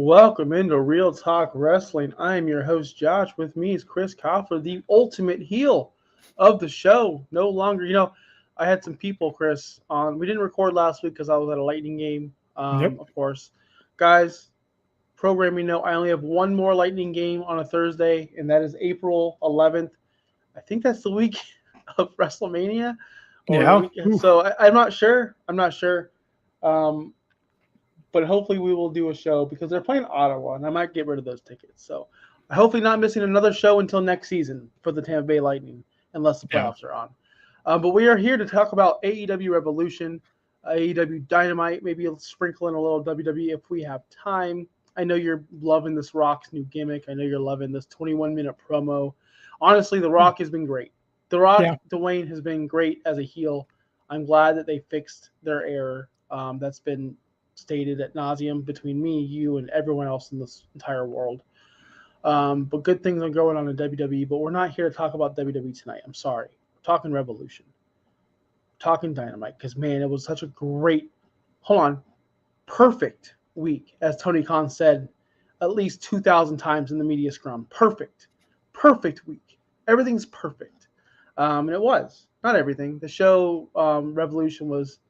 Welcome into Real Talk Wrestling. I am your host, Josh. With me is Chris Koffler, the ultimate heel of the show. No longer, I had some people, Chris, on. We didn't record last week because I was at a Lightning game, Yep. of course. Guys, programming note, I only have one more Lightning game on a Thursday, and that is April 11th. I think that's the week of WrestleMania or the Yeah. weekend. Ooh. So I'm not sure. Um, but hopefully we will do a show because they're playing Ottawa, and I might get rid of those tickets. So hopefully not missing another show until next season for the Tampa Bay Lightning, unless the Yeah. playoffs are on. But we are here to talk about AEW Revolution, AEW Dynamite, maybe sprinkle in a little WWE if we have time. I know you're loving this Rock's new gimmick. I know you're loving this 21-minute promo. Honestly, The Rock has been great. The Rock, Yeah. Dwayne, has been great as a heel. I'm glad that they fixed their error. That's been stated ad nauseum between me, you, and everyone else in this entire world. But good things are going on in WWE, but we're not here to talk about WWE tonight. I'm sorry. We're talking Revolution. We're talking Dynamite, because, man, it was such a great, perfect week, as Tony Khan said at least 2,000 times in the media scrum. Perfect. Perfect week. Everything's perfect. And it was. Not everything. The show, Revolution, was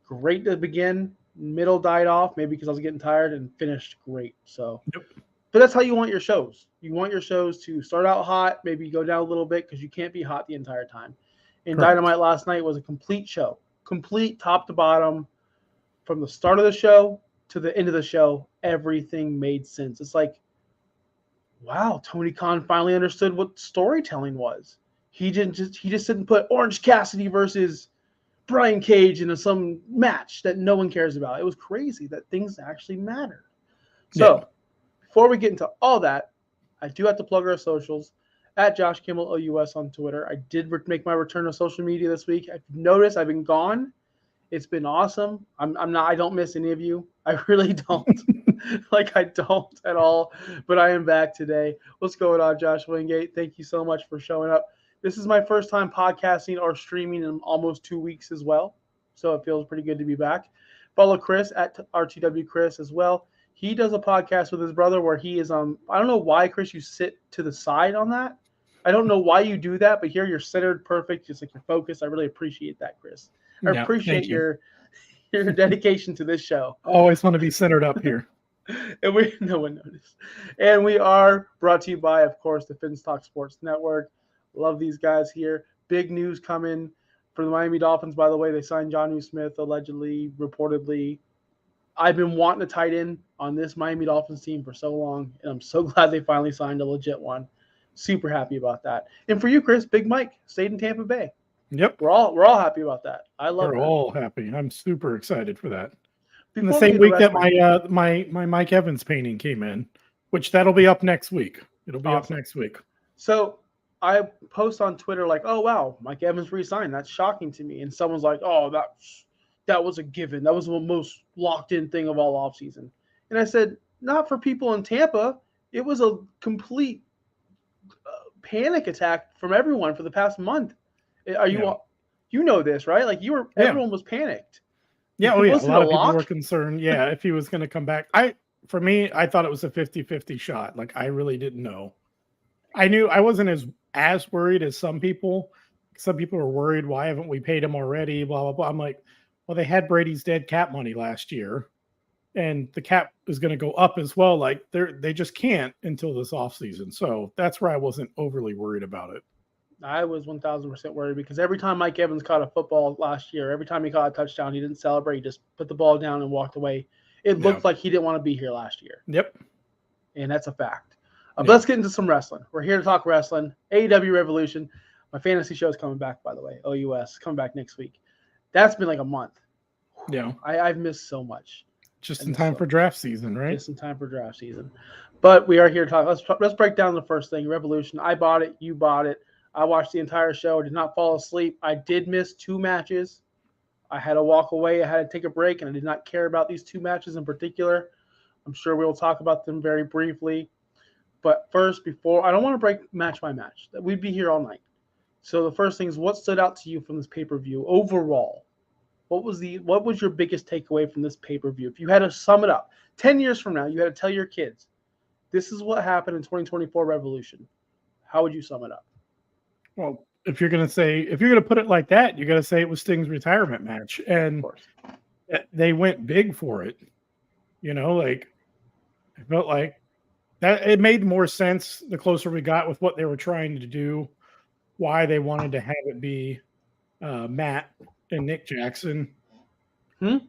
great to begin, middle died off, maybe because I was getting tired, and finished great. So, Yep. but that's how you want your shows. You want your shows to start out hot, maybe go down a little bit because you can't be hot the entire time. And Correct. Dynamite last night was a complete show, complete top to bottom, from the start of the show to the end of the show. Everything made sense. It's like, wow, Tony Khan finally understood what storytelling was. He just didn't put Orange Cassidy versus Brian Cage in some match that no one cares about. It was crazy that things actually matter. Yeah. So, before we get into all that, I do have to plug our socials at Josh Kimmel OUS on Twitter. I did make my return to social media this week. I've noticed I've been gone. It's been awesome. I'm not. I don't miss any of you. I really don't. I don't at all. But I am back today. What's going on, Josh Wingate? Thank you so much for showing up. This is my first time podcasting or streaming in almost 2 weeks as well. So it feels pretty good to be back. Follow Chris at RTW Chris as well. He does a podcast with his brother where he is I don't know why, Chris, you sit to the side on that. I don't know why you do that, but here you're centered perfect, just like you're focused. I really appreciate that, Chris. I Yeah. appreciate Thank you. your dedication to this show. Always want to be centered up here. And no one noticed. And we are brought to you by, of course, the Finns Talk Sports Network. Love these guys here. Big news coming for the Miami Dolphins, by the way. They signed Jonnu Smith, allegedly, reportedly. I've been wanting a tight end on this Miami Dolphins team for so long, and I'm so glad they finally signed a legit one. Super happy about that. And for you, Chris, Big Mike stayed in Tampa Bay. Yep. We're all happy about that. I love We're that. all happy. I'm super excited for that. In the Before we same get to week that wrestling, my Mike Evans painting came in, which that'll be up next week. It'll be up awesome. next week. So I post on Twitter like, "Oh wow, Mike Evans re-signed. That's shocking to me." And someone's like, "Oh, that was a given. That was the most locked-in thing of all offseason." And I said, "Not for people in Tampa. It was a complete panic attack from everyone for the past month. Are you Yeah. you know this, right? Like Yeah. everyone was panicked. Yeah. Oh, It yeah. A wasn't a lot of people were lock. concerned. Yeah. If he was going to come back. For me, I thought it was a 50-50 shot. Like, I really didn't know. I knew I wasn't as worried as some people. Some people were worried. Why haven't we paid him already? Blah, blah, blah. I'm like, well, they had Brady's dead cap money last year, and the cap is going to go up as well. Like, they just can't until this offseason. So that's where I wasn't overly worried about it. I was 1,000% worried because every time Mike Evans caught a football last year, every time he caught a touchdown, he didn't celebrate. He just put the ball down and walked away. It Yeah. looked like he didn't want to be here last year. Yep. And that's a fact. But Yeah. let's get into some wrestling. We're here to talk wrestling. AEW Revolution. My fantasy show is coming back, by the way. OUS coming back next week. That's been like a month. Yeah. I've missed so much. Just in time for draft season, right? Just in time for draft season. But we are here to talk. Let's break down the first thing. Revolution. I bought it. You bought it. I watched the entire show. I did not fall asleep. I did miss 2 matches. I had to walk away. I had to take a break, and I did not care about these 2 matches in particular. I'm sure we will talk about them very briefly. But first, I don't want to break match by match. We'd be here all night. So the first thing is, what stood out to you from this pay-per-view overall? what was your biggest takeaway from this pay-per-view? If you had to sum it up, 10 years from now, you had to tell your kids, this is what happened in 2024 Revolution. How would you sum it up? Well, if you're gonna put it like that, you got to say it was Sting's retirement match, and they went big for it. Like I felt like that it made more sense the closer we got with what they were trying to do, why they wanted to have it be Matt and Nick Jackson. Who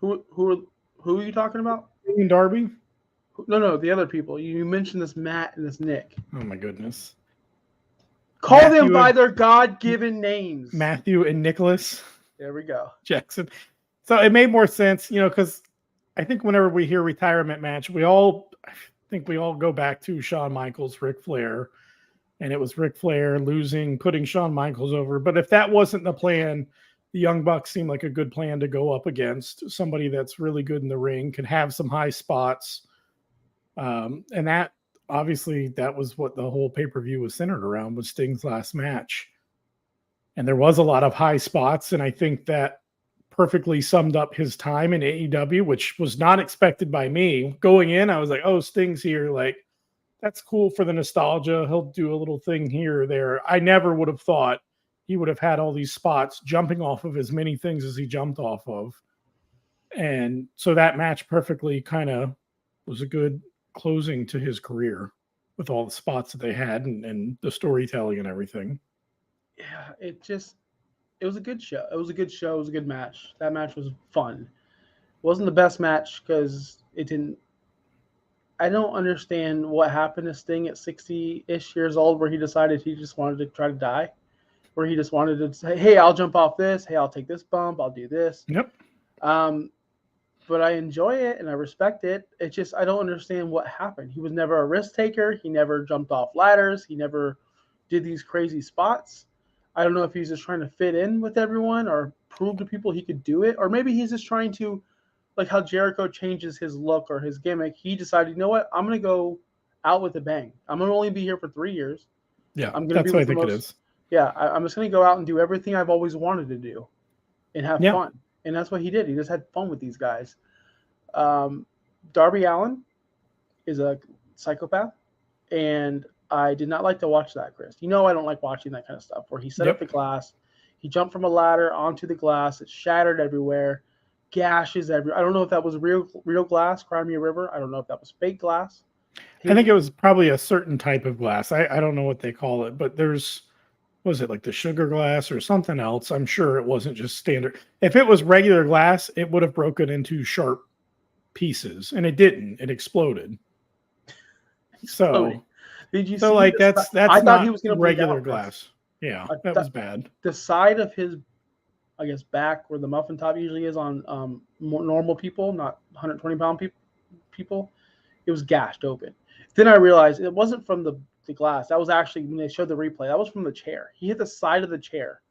are you talking about? Sting and Darby? No, the other people. You mentioned this Matt and this Nick. Oh my goodness. Call them by their God-given names. Matthew and Nicholas. There we go. Jackson. So it made more sense, because I think whenever we hear retirement match, I think we all go back to Shawn Michaels, Ric Flair, and it was Ric Flair losing, putting Shawn Michaels over. But if that wasn't the plan, the Young Bucks seemed like a good plan to go up against somebody that's really good in the ring, can have some high spots. And that obviously that was what the whole pay-per-view was centered around, was Sting's last match. And there was a lot of high spots, and I think that perfectly summed up his time in AEW, which was not expected by me. Going in, I was like, oh, Sting's here. Like, that's cool for the nostalgia. He'll do a little thing here or there. I never would have thought he would have had all these spots jumping off of as many things as he jumped off of. And so that match perfectly kind of was a good closing to his career with all the spots that they had and the storytelling and everything. Yeah, it was a good show. It was a good show. It was a good match. That match was fun. It wasn't the best match because it didn't. I don't understand what happened to Sting at 60-ish years old, where he decided he just wanted to try to die, where he just wanted to say, "Hey, I'll jump off this. Hey, I'll take this bump. I'll do this." Yep. But I enjoy it and I respect it. It's just I don't understand what happened. He was never a risk taker. He never jumped off ladders. He never did these crazy spots. I don't know if he's just trying to fit in with everyone or prove to people he could do it, or maybe he's just trying to, like how Jericho changes his look or his gimmick. He decided, you know what, I'm going to go out with a bang. I'm going to only be here for 3 years. Yeah, I'm gonna that's what I think it is. Yeah, I'm just going to go out and do everything I've always wanted to do and have fun. And that's what he did. He just had fun with these guys. Darby Allin is a psychopath, and I did not like to watch that, Chris. I don't like watching that kind of stuff where he set up the glass, he jumped from a ladder onto the glass, it shattered everywhere, gashes everywhere. I don't know if that was real glass, Crimea River. I don't know if that was fake glass. I think it was probably a certain type of glass. I don't know what they call it, but was it like the sugar glass or something else? I'm sure it wasn't just standard. If it was regular glass, it would have broken into sharp pieces, and it didn't. It exploded. So, did you so see like that's I not thought he was going to regular glass. Yeah, that was bad. The side of his, I guess, back where the muffin top usually is on more normal people, not 120-pound people, it was gashed open. Then I realized it wasn't from the glass. That was actually, when they showed the replay, that was from the chair. He hit the side of the chair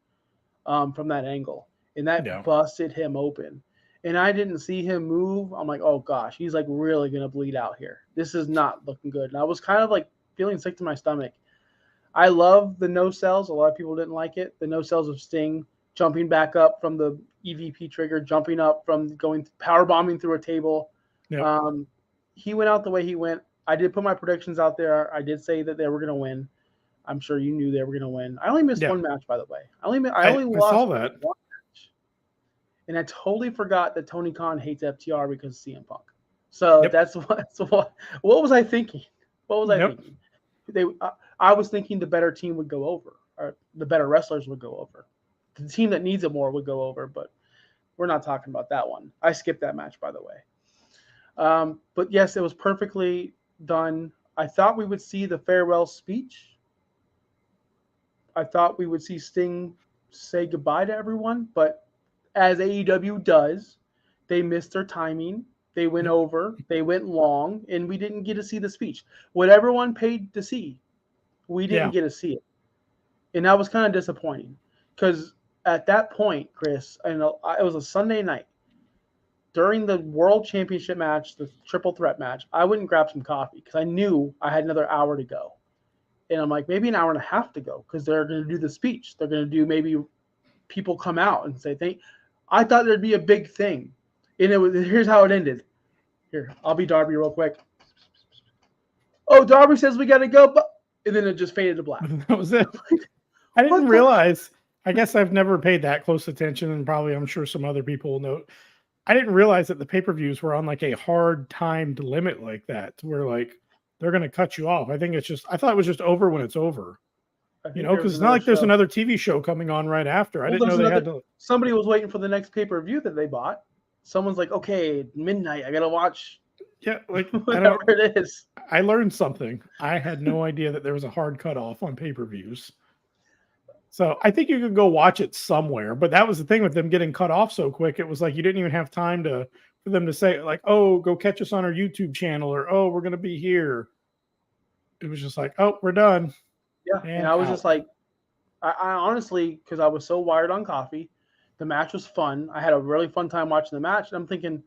from that angle, and that busted him open. And I didn't see him move. I'm like, oh gosh, he's like really going to bleed out here. This is not looking good. And I was kind of like feeling sick to my stomach. I love the no cells. A lot of people didn't like it. The no cells of Sting jumping back up from the EVP trigger, jumping up from going power bombing through a table. Yep. He went out the way he went. I did put my predictions out there. I did say that they were going to win. I'm sure you knew they were going to win. I only missed one match, by the way. I only lost saw that. one match. And I totally forgot that Tony Khan hates FTR because of CM Punk. So that's what was I thinking? What was I thinking? I was thinking the better team would go over, or the better wrestlers would go over. The team that needs it more would go over, but we're not talking about that one. I skipped that match, by the way. But yes, it was perfectly done. I thought we would see the farewell speech. I thought we would see Sting say goodbye to everyone, but as AEW does, they missed their timing. They went over, they went long, and we didn't get to see the speech. What everyone paid to see, we didn't get to see it. And that was kind of disappointing because at that point, Chris, it was a Sunday night. During the World Championship match, the triple threat match, I went and grabbed some coffee because I knew I had another hour to go. And I'm like, maybe an hour and a half to go because they're going to do the speech. They're going to do maybe people come out and say, I thought there'd be a big thing. And here's how it ended. Here, I'll be Darby real quick. Oh, Darby says we got to go, and then it just faded to black. That was it. I didn't realize. I guess I've never paid that close attention, and probably I'm sure some other people will know. I didn't realize that the pay-per-views were on like a hard timed limit like that, where like they're going to cut you off. I thought it was just over when it's over. Because it's not like there's another TV show coming on right after. I didn't know they had to. Somebody was waiting for the next pay-per-view that they bought. Someone's like, okay, midnight, I got to watch. Yeah, like whatever it is. I learned something. I had no idea that there was a hard cutoff on pay-per-views. So I think you could go watch it somewhere, but that was the thing with them getting cut off so quick. It was like you didn't even have time for them to say like, "Oh, go catch us on our YouTube channel," or "Oh, we're going to be here." It was just like, "Oh, we're done." Yeah, and I was just like, I honestly, because I was so wired on coffee, the match was fun. I had a really fun time watching the match, and I'm thinking,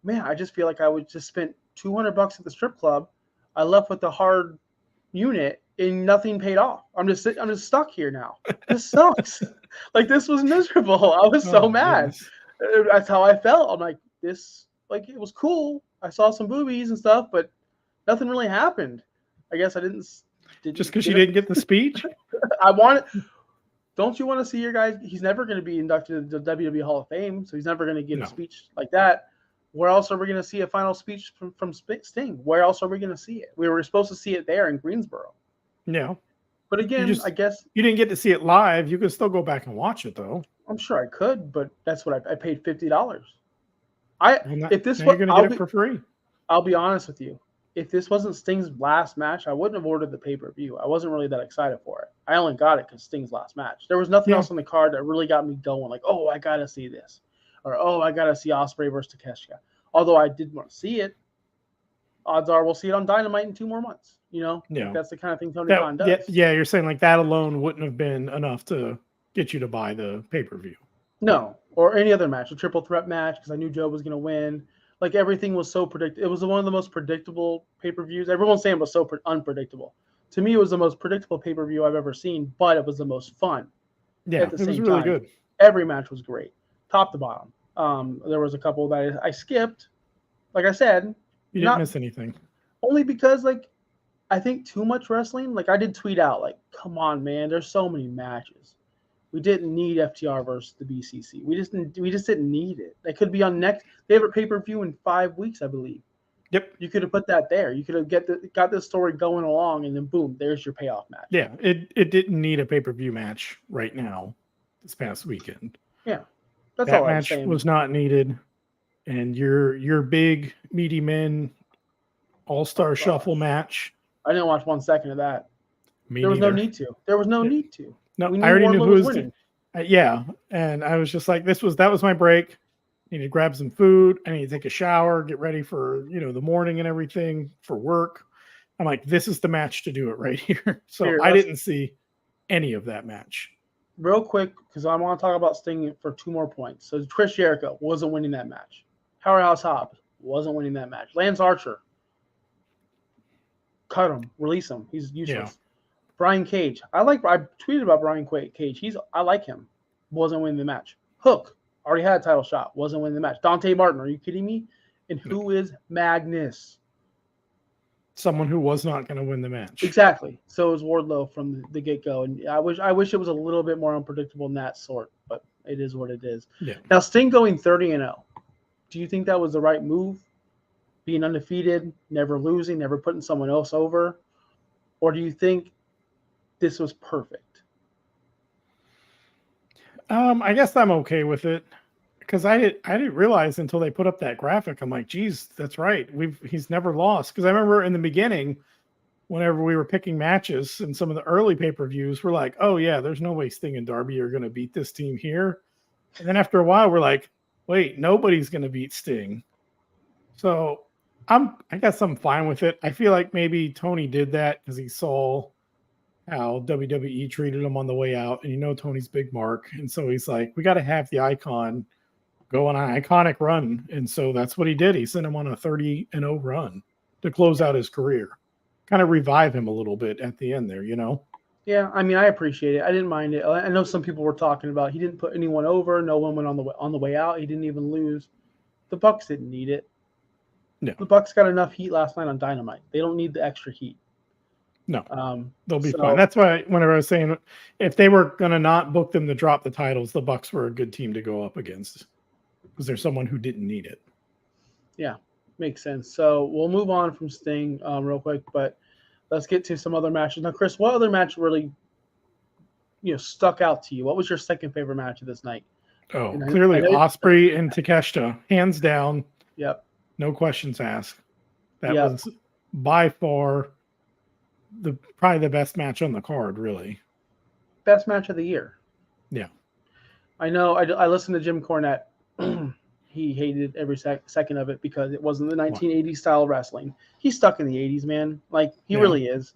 man, I just feel like I would just spent $200 at the strip club. I left with the hard unit, and nothing paid off. I'm just stuck here now. This sucks. Like, this was miserable. I was so mad. Goodness. That's how I felt. I'm like, this, like, it was cool. I saw some boobies and stuff, but nothing really happened. I guess I didn't just because you didn't get the speech. Don't you want to see your guy? He's never going to be inducted into the WWE Hall of Fame, so he's never going to give a speech like that. Where else are we going to see a final speech from Sting? Where else are we going to see it? We were supposed to see it there in Greensboro. Yeah. But again, I guess you didn't get to see it live. You could still go back and watch it, though. I'm sure I could, but that's what I paid $50. If this was, you're going to get it for free. I'll be honest with you. If this wasn't Sting's last match, I wouldn't have ordered the pay-per-view. I wasn't really that excited for it. I only got it because Sting's last match. There was nothing else on the card that really got me going. Like, oh, I got to see this. Or, oh, I got to see Ospreay versus Takeshita. Although I did want to see it, odds are we'll see it on Dynamite in 2 more months. That's the kind of thing Tony Khan does. Yeah, you're saying like that alone wouldn't have been enough to get you to buy the pay-per-view. No, or any other match, a triple threat match, because I knew Joe was going to win. Like, everything was so predictable. It was one of the most predictable pay-per-views. Everyone's saying it was so unpredictable. To me, it was the most predictable pay-per-view I've ever seen, but it was the most fun. Yeah, it was really good. Every match was great, top to bottom. There was a couple that I skipped. Like I said, you didn't miss anything. Only because, like, I think too much wrestling. Like, I did tweet out, like, come on, man, there's so many matches. We didn't need FTR versus the BCC. We just didn't need it. They could be on next. They have a pay-per-view in 5 weeks, I believe. Yep. You could have put that there. You could have got this story going along, and then boom, there's your payoff match. Yeah, it didn't need a pay-per-view match right now. This past weekend. Yeah, that's that all match was not needed. And your big meaty men all-star shuffle match. I didn't watch 1 second of that. There was no need to. There was no need to. No, I already knew who was winning. Yeah, and I was just like, that was my break. I need to grab some food. I need to take a shower, get ready for the morning and everything for work. I'm like, this is the match to do it right here. So I didn't see any of that match. Real quick, because I want to talk about Sting for 2 more points. So Chris Jericho wasn't winning that match. Powerhouse Hobbs wasn't winning that match. Lance Archer, cut him, release him. He's useless. Yeah. Brian Cage, I tweeted about Brian Cage. I like him. Wasn't winning the match. Hook already had a title shot. Wasn't winning the match. Dante Martin, are you kidding me? And who is Magnus? Someone who was not going to win the match. Exactly. So is Wardlow from the get-go. And I wish it was a little bit more unpredictable in that sort, but it is what it is. Yeah. Now, Sting going 30-0. Do you think that was the right move? Being undefeated, never losing, never putting someone else over? Or do you think this was perfect? I guess I'm okay with it. Because I didn't realize until they put up that graphic. I'm like, geez, that's right. He's never lost. Because I remember in the beginning, whenever we were picking matches in some of the early pay-per-views, we're like, oh yeah, there's no way Sting and Darby are going to beat this team here. And then after a while, we're like, wait, nobody's going to beat Sting. So I guess I'm fine with it. I feel like maybe Tony did that because he saw how WWE treated him on the way out. And Tony's big mark. And so he's like, we got to have the icon go on an iconic run. And so that's what he did. He sent him on a 30-0 run to close out his career. Kind of revive him a little bit at the end there, Yeah, I mean, I appreciate it. I didn't mind it. I know some people were talking about he didn't put anyone over. No one went on the way out. He didn't even lose. The Bucks didn't need it. No, The Bucks got enough heat last night on Dynamite. They don't need the extra heat. no, they'll be So fine. That's why whenever I was saying if they were going to not book them to drop the titles, the Bucks were a good team to go up against because there's someone who didn't need it. yeah, makes sense. So we'll move on from Sting real quick, but let's get to some other matches now. Chris, what other match really stuck out to you? What was your second favorite match of this night? Oh, clearly Ospreay and Takeshita, hands down. Yep. No questions asked. That was by far probably the best match on the card, really. Best match of the year. Yeah. I know. I listened to Jim Cornette. He hated every second of it because it wasn't the 1980s style wrestling. He's stuck in the 80s, man. Like, he really is.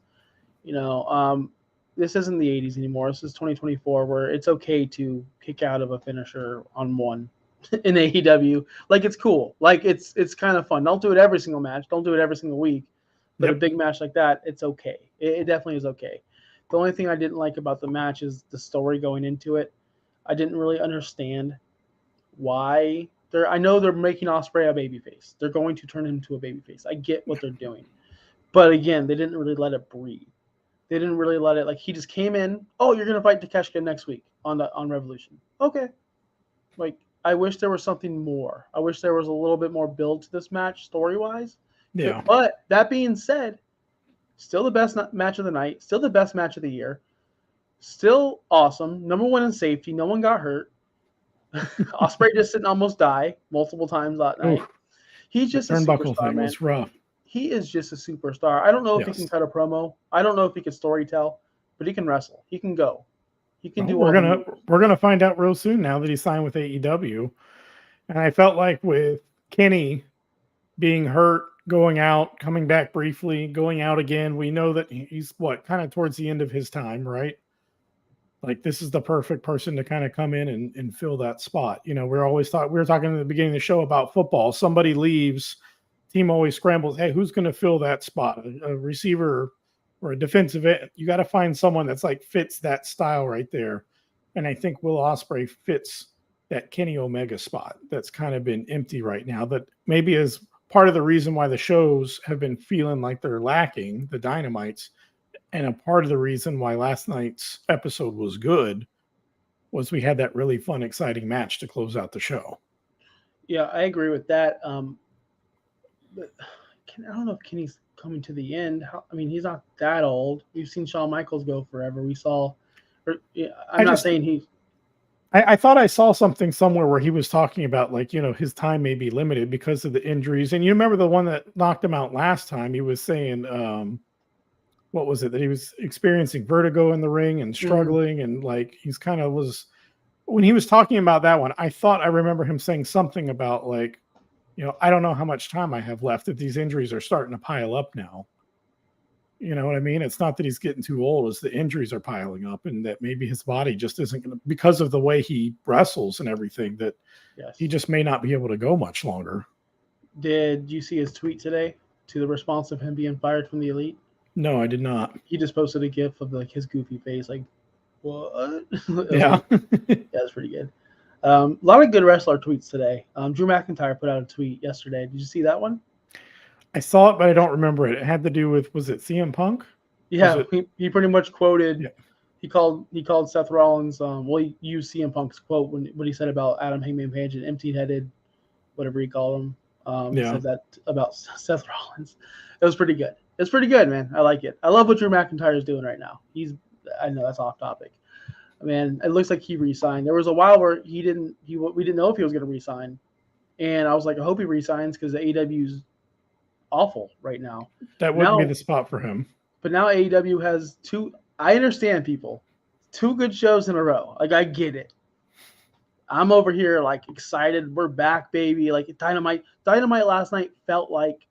This isn't the 80s anymore. This is 2024 where it's okay to kick out of a finisher on one in AEW. Like, it's cool. Like, it's kind of fun. Don't do it every single match. Don't do it every single week. But a big match like that, it's okay. It definitely is okay. The only thing I didn't like about the match is the story going into it. I didn't really understand why I know they're making Ospreay a babyface. They're going to turn him into a babyface. I get what they're doing. But again, they didn't really let it breathe. They didn't really let it, like, he just came in, oh, you're going to fight Takeshita next week on Revolution. Okay. Like, I wish there was something more. I wish there was a little bit more build to this match story-wise. Yeah. But that being said, still the best match of the night, still the best match of the year, still awesome. Number one in safety. No one got hurt. Ospreay just didn't almost die multiple times that night. Ooh, He's just a turnbuckle superstar, thing man. was rough. He is just a superstar. I don't know if he can cut a promo. I don't know if he can storytell, but he can wrestle. He can go. He can do. We're gonna find out real soon now that he signed with AEW. And I felt like with Kenny being hurt, going out, coming back briefly, going out again, we know that he's kind of towards the end of his time, right? Like, this is the perfect person to kind of come in and fill that spot. We were talking at the beginning of the show about football. Somebody leaves, team always scrambles. Hey, who's going to fill that spot? A receiver or a defensive end. You got to find someone that's like fits that style right there. And I think Will Ospreay fits that Kenny Omega spot that's kind of been empty right now. That maybe is part of the reason why the shows have been feeling like they're lacking, the Dynamites. And a part of the reason why last night's episode was good was we had that really fun, exciting match to close out the show. Yeah, I agree with that. But I don't know if Kenny's coming to the end. He's not that old. We've seen Shawn Michaels go forever. I'm not saying he. I thought I saw something somewhere where he was talking about, like, his time may be limited because of the injuries. And you remember the one that knocked him out last time? He was saying, what was it, that he was experiencing vertigo in the ring and struggling, and like he's kind of was when he was talking about that one. I thought I remember him saying something about, like, I don't know how much time I have left, that these injuries are starting to pile up now. You know what I mean? It's not that he's getting too old, it's the injuries are piling up, and that maybe his body just isn't going to, because of the way he wrestles and everything, that he just may not be able to go much longer. Did you see his tweet today to the response of him being fired from the Elite? No, I did not. He just posted a gif of, like, his goofy face, like, what? Yeah. That's pretty good. A lot of good wrestler tweets today. Drew McIntyre put out a tweet yesterday. Did you see that one? I saw it, but I don't remember it. It had to do with, was it CM Punk? Yeah, he pretty much quoted. Yeah. He called Seth Rollins. He used CM Punk's quote when he said about Adam Hangman Page and empty-headed, whatever he called him. He said that about Seth Rollins. It was pretty good. It's pretty good, man. I like it. I love what Drew McIntyre is doing right now. I know that's off topic. Man, it looks like he re-signed. There was a while where we didn't know if he was going to re-sign, and I was like, I hope he re-signs because the AEW's awful right now. That wouldn't be the spot for him. But now AEW has two. I understand, people. 2 good shows in a row. Like, I get it. I'm over here, like, excited. We're back, baby. Like, Dynamite last night felt like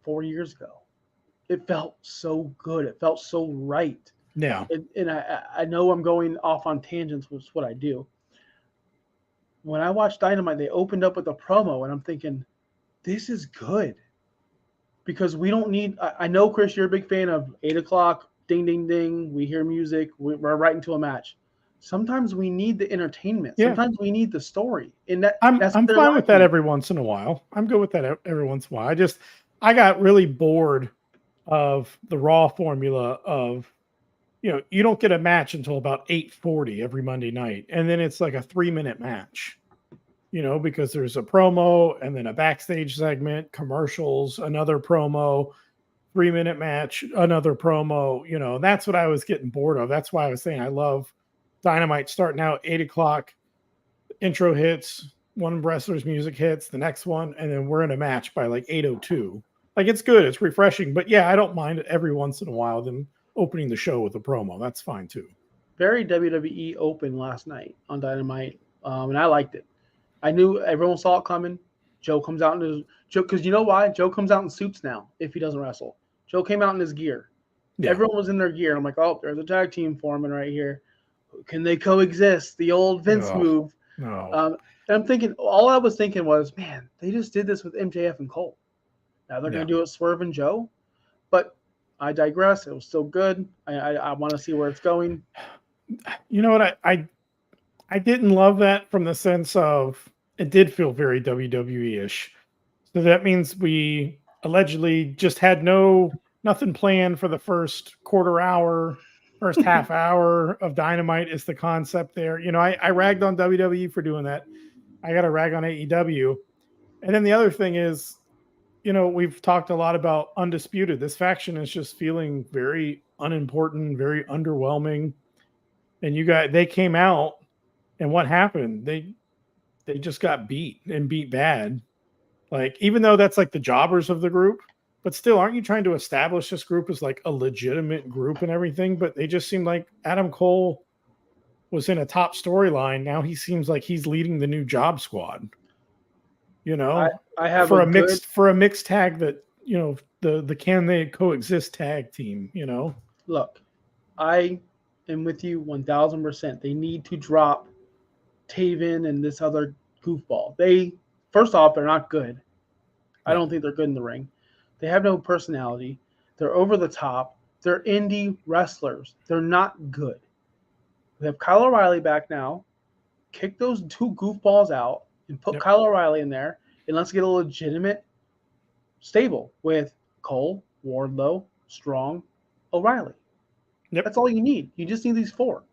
4 years ago. It felt so good. It felt so right. Yeah. And I know I'm going off on tangents, which is what I do. When I watched Dynamite, they opened up with a promo, and I'm thinking, this is good. Because we don't need – I know, Chris, you're a big fan of 8 o'clock ding, ding, ding. We hear music. We're right into a match. Sometimes we need the entertainment. Yeah. Sometimes we need the story. And that's I'm what they're fine with that lacking. every once in a while. I'm good with that every once in a while. I got really bored of the Raw formula of, you don't get a match until about 8:40 every Monday night, and then it's like a 3-minute match. Because there's a promo and then a backstage segment, commercials, another promo, 3-minute match, another promo. That's what I was getting bored of. That's why I was saying I love Dynamite starting out 8 o'clock, intro hits, one wrestler's music hits, the next one, and then we're in a match by like 8:02. Like, it's good, it's refreshing, but yeah, I don't mind it every once in a while them opening the show with a promo. That's fine too. Very WWE open last night on Dynamite, and I liked it. I knew everyone saw it coming. Joe comes out in his Joe, because you know why? Joe comes out in suits now if he doesn't wrestle. Joe came out in his gear. Yeah. Everyone was in their gear. I'm like, oh, there's a tag team forming right here. Can they coexist? The old Vince move. No. And I'm thinking, all I was thinking was, man, they just did this with MJF and Cole. Now they're going to do it with Swerve and Joe. But I digress. It was still good. I want to see where it's going. You know what? I didn't love that from the sense of it did feel very WWE-ish. So that means we allegedly just had nothing planned for the first quarter hour, first half hour of Dynamite is the concept there. I ragged on WWE for doing that. I got to rag on AEW. And then the other thing is, we've talked a lot about Undisputed. This faction is just feeling very unimportant, very underwhelming. And they came out, and what happened? They just got beat and beat bad. Like, even though that's like the jobbers of the group, but still, aren't you trying to establish this group as like a legitimate group and everything? But they just seemed like Adam Cole was in a top storyline. Now he seems like he's leading the new job squad. I have for a mixed tag that the can they coexist tag team. Look, I am with you 1,000%. They need to drop Taven and this other goofball. First off, they're not good. I don't think they're good in the ring. They have no personality. They're over the top. They're indie wrestlers. They're not good. We have Kyle O'Reilly back now. Kick those two goofballs out and put Kyle O'Reilly in there, and let's get a legitimate stable with Cole, Wardlow, Strong, O'Reilly. Yep. That's all you need. You just need these four.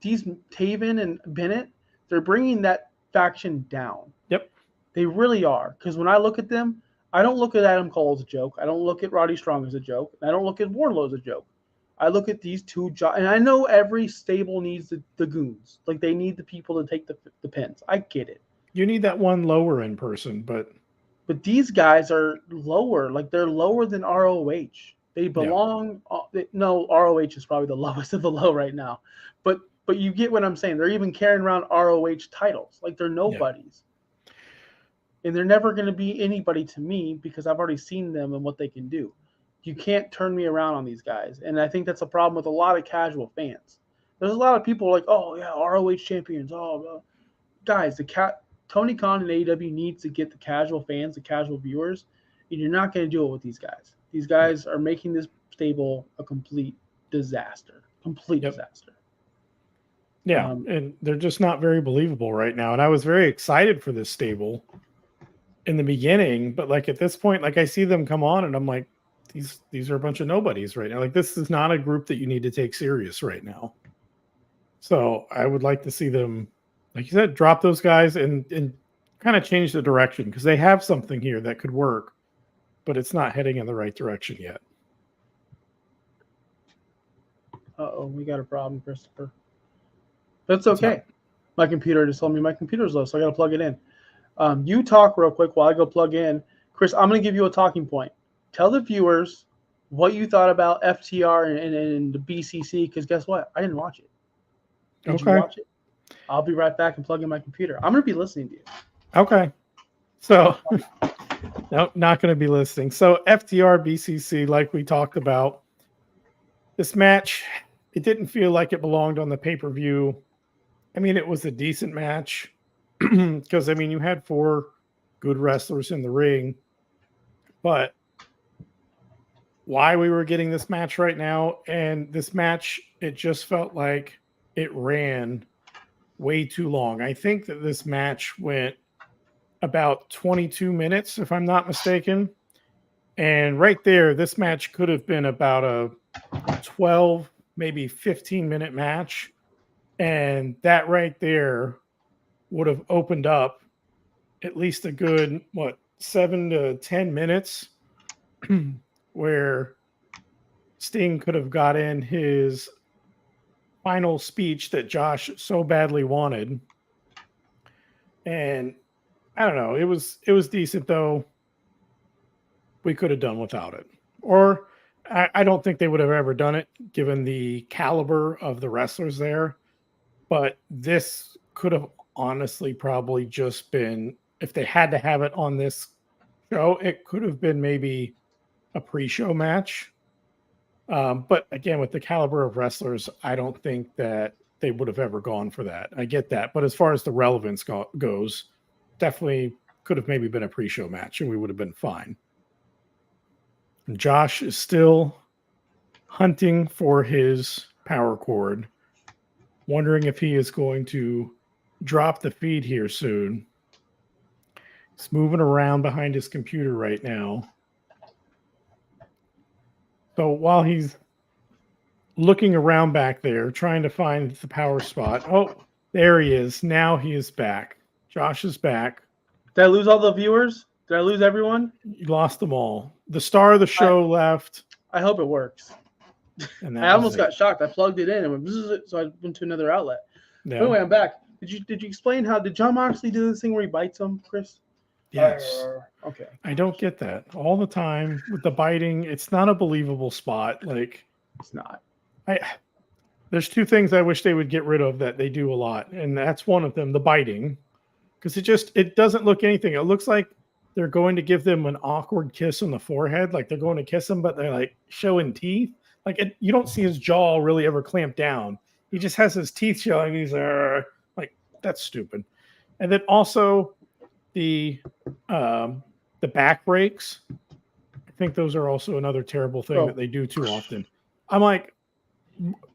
These Taven and Bennett, they're bringing that faction down. Yep. They really are. Because when I look at them, I don't look at Adam Cole as a joke. I don't look at Roddy Strong as a joke. I don't look at Wardlow as a joke. I look at these two, and I know every stable needs the goons. Like, they need the people to take the pins. I get it. You need that one lower in person, but these guys are lower. Like, they're lower than ROH. They belong. Yeah. No, ROH is probably the lowest of the low right now. But you get what I'm saying. They're even carrying around ROH titles. Like, they're nobodies. Yeah. And they're never going to be anybody to me because I've already seen them and what they can do. You can't turn me around on these guys. And I think that's a problem with a lot of casual fans. There's a lot of people like, oh, yeah, ROH champions. Oh, guys, Tony Khan and AEW needs to get the casual fans, the casual viewers, and you're not going to do it with these guys. These guys are making this stable a complete disaster. Disaster. Yeah, and they're just not very believable right now. And I was very excited for this stable in the beginning, but like at this point, like I see them come on and I'm like, these are a bunch of nobodies right now. Like, this is not a group that you need to take serious right now. So I would like to see them, like you said, drop those guys and kind of change the direction, because they have something here that could work, but it's not heading in the right direction yet. Uh-oh, we got a problem, Christopher. That's okay. My computer just told me my computer's low, so I got to plug it in. You talk real quick while I go plug in. Chris, I'm going to give you a talking point. Tell the viewers what you thought about FTR and the BCC, because guess what? I didn't watch it. Did you watch it? I'll be right back and plug in my computer. I'm going to be listening to you. Okay. So, no, not going to be listening. So, FTR BCC, like we talked about, this match, it didn't feel like it belonged on the pay-per-view. I mean, it was a decent match because, I mean, you had 4 good wrestlers in the ring, but why we were getting this match right now. And this match, it just felt like it ran way too long. I think that this match went about 22 minutes, if I'm not mistaken. And right there, this match could have been about a 12, maybe 15-minute match. And that right there would have opened up at least a good, 7 to 10 minutes where Sting could have got in his final speech that Josh so badly wanted. And I don't know, it was decent, though. We could have done without it. Or I don't think they would have ever done it given the caliber of the wrestlers there. But this could have honestly probably just been, if they had to have it on this show, it could have been maybe a pre-show match. But again, with the caliber of wrestlers, I don't think that they would have ever gone for that. I get that. But as far as the relevance goes, definitely could have maybe been a pre-show match and we would have been fine. And Josh is still hunting for his power cord, wondering if he is going to drop the feed here soon. He's moving around behind his computer right now. So while he's looking around back there, trying to find the power spot. Oh, there he is. Now he is back. Josh is back. Did I lose all the viewers? Did I lose everyone? You lost them all. The star of the show left. I hope it works. And I almost got shocked. I plugged it in and went bzzz, so I went to another outlet. Yeah. Anyway, I'm back. Did you explain did John Moxley do this thing where he bites him, Chris? Yes. Okay. I don't get that all the time with the biting. It's not a believable spot. Like, it's not. There's two things I wish they would get rid of that they do a lot, and that's one of them, the biting, because it doesn't look anything. It looks like they're going to give them an awkward kiss on the forehead, like they're going to kiss him, but they're like showing teeth. Like you don't see his jaw really ever clamp down. He just has his teeth showing. He's like, that's stupid. And then also the back breaks. I think those are also another terrible thing that they do too often. I'm like,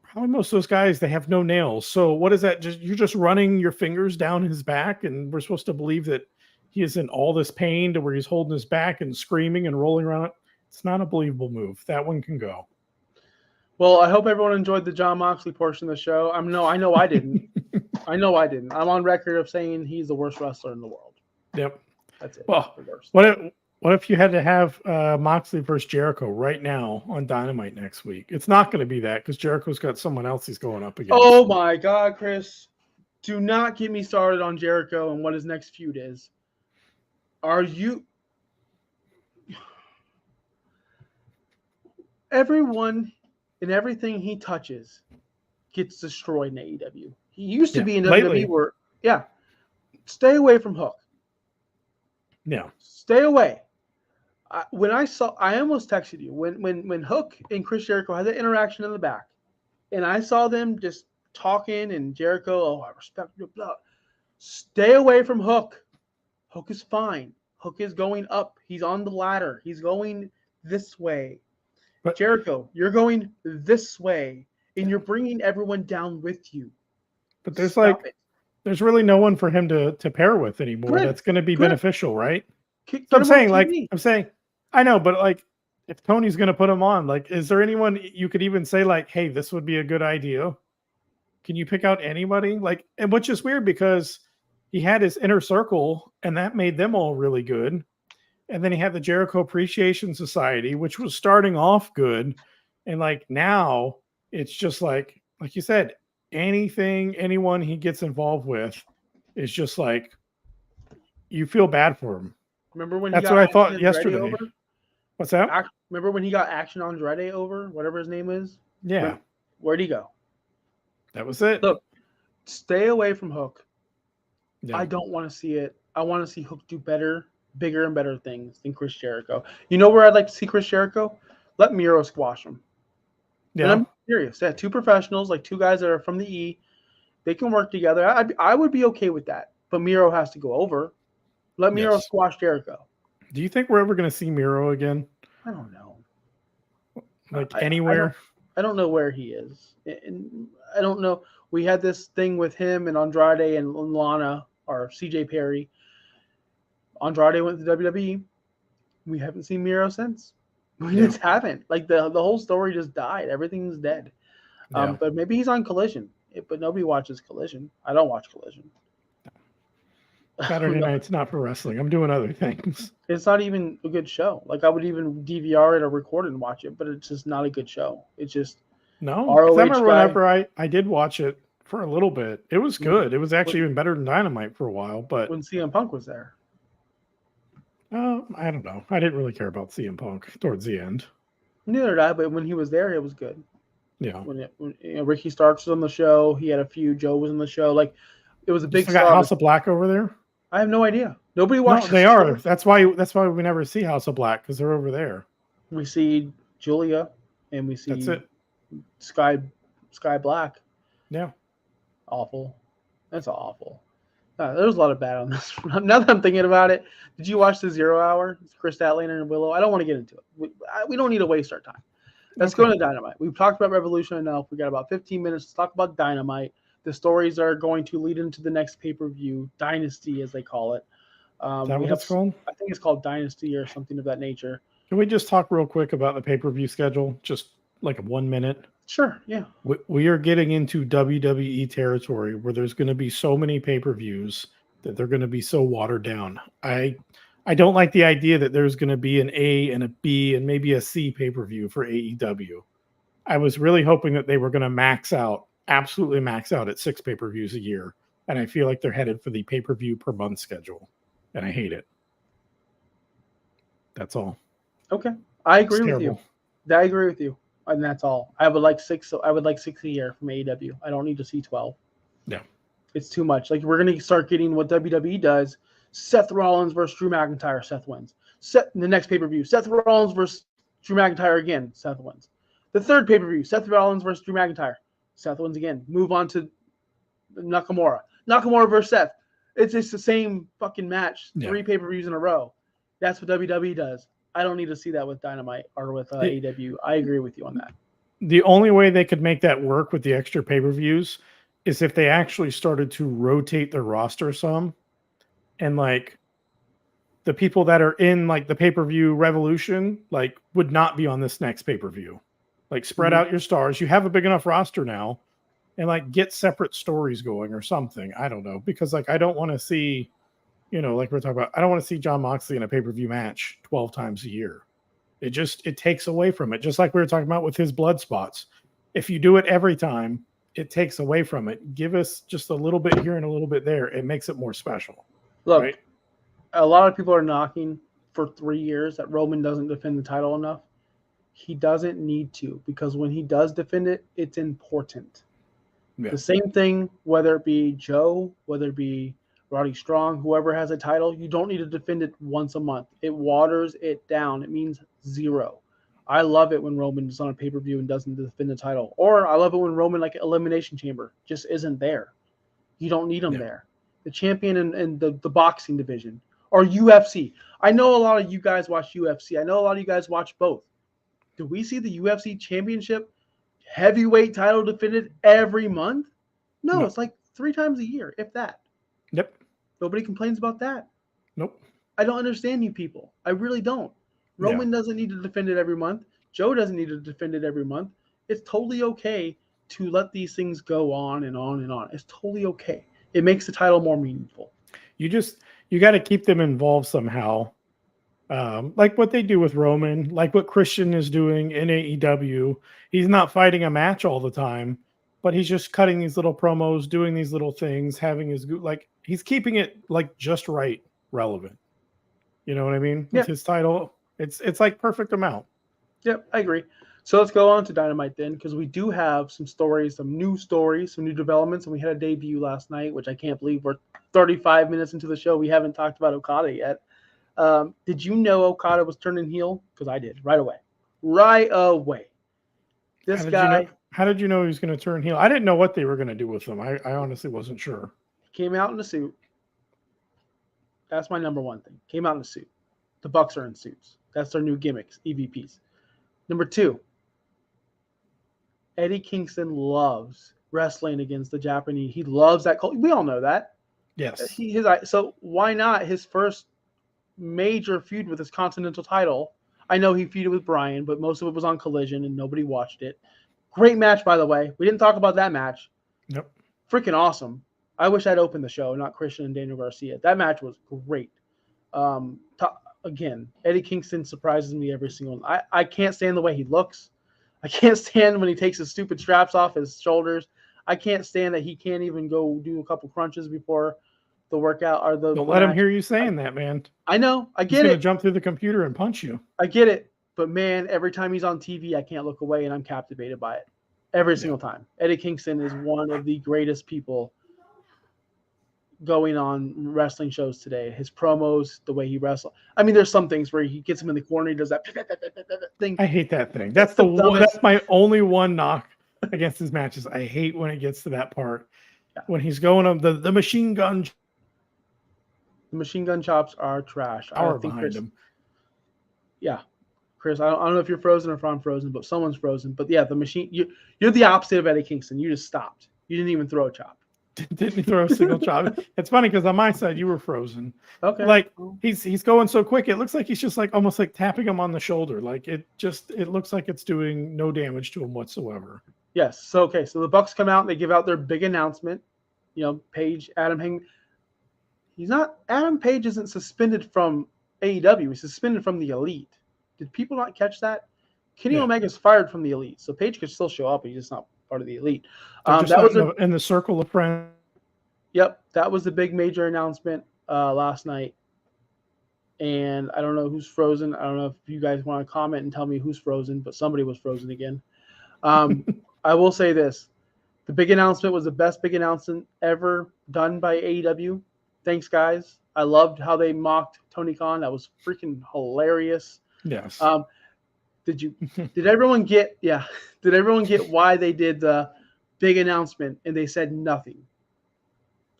probably most of those guys, they have no nails. So what is that? You're just running your fingers down his back, and we're supposed to believe that he is in all this pain to where he's holding his back and screaming and rolling around. It's not a believable move. That one can go. Well, I hope everyone enjoyed the John Moxley portion of the show. I know I didn't. I know I didn't. I'm on record of saying he's the worst wrestler in the world. Yep. That's it. Well, what if you had to have Moxley versus Jericho right now on Dynamite next week? It's not going to be that because Jericho's got someone else he's going up against. Oh my God, Chris. Do not get me started on Jericho and what his next feud is. Everyone and everything he touches gets destroyed in AEW. He used to be in WWE where, stay away from Hook. Yeah. Stay away. I almost texted you when Hook and Chris Jericho had that interaction in the back, and I saw them just talking and Jericho, I respect your blood. Stay away from Hook. Hook is fine. Hook is going up. He's on the ladder. He's going this way. But Jericho, you're going this way, and you're bringing everyone down with you. But there's really no one for him to pair with anymore. That's going to be beneficial, right? So I'm saying, I know, but like, if Tony's going to put him on, like, is there anyone you could even say like, hey, this would be a good idea? Can you pick out anybody? Like, and which is weird because he had his inner circle and that made them all really good. And then he had the Jericho Appreciation Society, which was starting off good. And like now it's just like you said, anyone he gets involved with is just like, you feel bad for him. Remember when that's what I thought yesterday. Over? What's that? Remember when he got Action Andretti over, whatever his name is? Yeah. Where'd he go? That was it. Look, stay away from Hook. Yeah. I don't want to see it. I want to see Hook do bigger and better things than Chris Jericho. You know where I'd like to see Chris Jericho? Let Miro squash him. Yeah. And I'm serious. Yeah, two professionals, like two guys that are from the E. They can work together. I would be okay with that. But Miro has to go over. Let Miro squash Jericho. Do you think we're ever going to see Miro again? I don't know. like anywhere. I don't know where he is. And I don't know. We had this thing with him and Andrade and Lana or CJ Perry. Andrade went to WWE. We haven't seen Miro since. We just haven't. Like the whole story just died. Everything's dead. But maybe he's on Collision. But nobody watches Collision. I don't watch Collision. Saturday night's not for wrestling. I'm doing other things. It's not even a good show. Like I would even DVR it or record it and watch it, but it's just not a good show. It's just no. I remember whenever I did watch it for a little bit, it was good. It was actually even better than Dynamite for a while. But when CM Punk was there, I don't know. I didn't really care about CM Punk towards the end. Neither did I. But when he was there, it was good. Yeah. When Ricky Starks was on the show, he had a few. Joe was on the show. Like it was a big. Got House of Black over there. I have no idea. Nobody watches. No, they are. That's why we never see House of Black because they're over there. We see Julia, and we see that's it. Sky Black. Yeah. Awful. That's awful. There's a lot of bad on this. Now that I'm thinking about it, did you watch the 0 Hour? It's Chris Statlander and Willow. I don't want to get into it. We don't need to waste our time. Let's go to Dynamite. We've talked about Revolution enough. We got about 15 minutes to talk about Dynamite. The stories are going to lead into the next pay-per-view, Dynasty, as they call it. Is that what it's called? I think it's called Dynasty or something of that nature. Can we just talk real quick about the pay-per-view schedule? Just like 1 minute. Sure, yeah. We are getting into WWE territory where there's going to be so many pay-per-views that they're going to be so watered down. I don't like the idea that there's going to be an A and a B and maybe a C pay-per-view for AEW. I was really hoping that they were going to absolutely max out at 6 pay-per-views a year. And I feel like they're headed for the pay-per-view per month schedule. And I hate it. That's all. Okay. I agree with you. I agree with you. And that's all. I would like 6 a year from AEW. I don't need to see 12. Yeah. It's too much. Like we're gonna start getting what WWE does. Seth Rollins versus Drew McIntyre, Seth wins. The next pay-per-view, Seth Rollins versus Drew McIntyre again, Seth wins. The third pay-per-view, Seth Rollins versus Drew McIntyre, Seth wins again. Move on to Nakamura versus Seth. It's just the same fucking match, 3 pay-per-views in a row. That's what WWE does. I don't need to see that with Dynamite or with AEW. I agree with you on that. The only way they could make that work with the extra pay-per-views is if they actually started to rotate their roster some, and like the people that are in like the pay-per-view Revolution like would not be on this next pay-per-view. Like spread out your stars. You have a big enough roster now, and like get separate stories going or something. I don't know, because like I don't want to see, like we're talking about, I don't want to see Jon Moxley in a pay-per-view match 12 times a year. It takes away from it. Just like we were talking about with his blood spots. If you do it every time, it takes away from it. Give us just a little bit here and a little bit there. It makes it more special. Look, right? A lot of people are knocking for 3 years that Roman doesn't defend the title enough. He doesn't need to, because when he does defend it, it's important. Yeah. The same thing, whether it be Joe, whether it be Roddy Strong, whoever has a title, you don't need to defend it once a month. It waters it down. It means zero. I love it when Roman is on a pay-per-view and doesn't defend the title. Or I love it when Roman, like Elimination Chamber, just isn't there. You don't need him there. The champion in the boxing division or UFC. I know a lot of you guys watch UFC. I know a lot of you guys watch both. Do we see the UFC championship heavyweight title defended every month? No, it's like 3 times a year, if that. Yep. Nobody complains about that. Nope. I don't understand you people. I really don't. Roman doesn't need to defend it every month. Joe doesn't need to defend it every month. It's totally okay to let these things go on and on and on. It's totally okay. It makes the title more meaningful. You got to keep them involved somehow. Like what they do with Roman, like what Christian is doing in AEW. He's not fighting a match all the time, but he's just cutting these little promos, doing these little things, having his like he's keeping it like just right, relevant. You know what I mean? With his title, it's like perfect amount. Yep, I agree. So let's go on to Dynamite then, because we do have some stories, some new developments, and we had a debut last night, which I can't believe we're 35 minutes into the show. We haven't talked about Okada yet. Did you know Okada was turning heel? Because I did right away. Right away. This guy. How did you know he was going to turn heel? I didn't know what they were going to do with him. I honestly wasn't sure. He came out in a suit. That's my number one thing. Came out in a suit. The Bucks are in suits. That's their new gimmicks, EVPs. Number 2, Eddie Kingston loves wrestling against the Japanese. He loves that culture. We all know that. Yes. So why not his first major feud with his Continental title? I know he feuded with Bryan, but most of it was on Collision and nobody watched it. Great match, by the way. We didn't talk about that match. Nope. Freaking awesome. I wish I'd opened the show, not Christian and Daniel Garcia. That match was great. Again, Eddie Kingston surprises me every single one. I can't stand the way he looks. I can't stand when he takes his stupid straps off his shoulders. I can't stand that he can't even go do a couple crunches before the workout or the. Don't let him hear you saying that, man. I know. I get He's it. going to jump through the computer and punch you. I get it. But man, every time he's on TV, I can't look away and I'm captivated by it. Every single time. Eddie Kingston is one of the greatest people going on wrestling shows today. His promos, the way he wrestles. I mean, there's some things where he gets him in the corner, he does that thing. I hate that thing. That's my only one knock against his matches. I hate when it gets to that part. Yeah. When he's going on the machine gun. The machine gun chops are trash. I think behind him. Yeah. Chris, I don't know if you're frozen or if I'm frozen, but someone's frozen. But yeah, the machine, you're the opposite of Eddie Kingston. You just stopped. You didn't even throw a chop. Didn't throw a single chop. It's funny because on my side you were frozen. Okay. Like he's going so quick. It looks like he's just like almost like tapping him on the shoulder. Like it looks like it's doing no damage to him whatsoever. Yes. So so the Bucks come out and they give out their big announcement. Page, Adam Page isn't suspended from AEW. He's suspended from the Elite. Did people not catch that? Kenny Omega's fired from the Elite, so Page could still show up. He's just not part of the Elite. That was in the circle of friends. Yep, that was the big major announcement last night. And I don't know who's frozen. I don't know if you guys want to comment and tell me who's frozen, but somebody was frozen again. I will say this. The big announcement was the best big announcement ever done by AEW. Thanks, guys. I loved how they mocked Tony Khan. That was freaking hilarious. Yes. Did everyone get why they did the big announcement and they said nothing?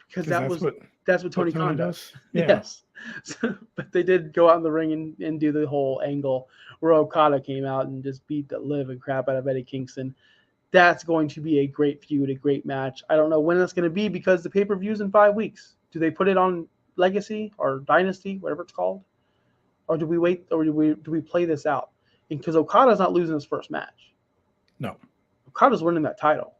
Because that's what Tony Khan does. Yeah. Yes. But they did go out in the ring and do the whole angle where Okada came out and just beat the living crap out of Eddie Kingston. That's going to be a great feud, a great match. I don't know when that's going to be because the pay-per-view is in 5 weeks. Do they put it on Legacy or Dynasty, whatever it's called? Or do we wait, or do we play this out? Because Okada's not losing his first match. No. Okada's winning that title.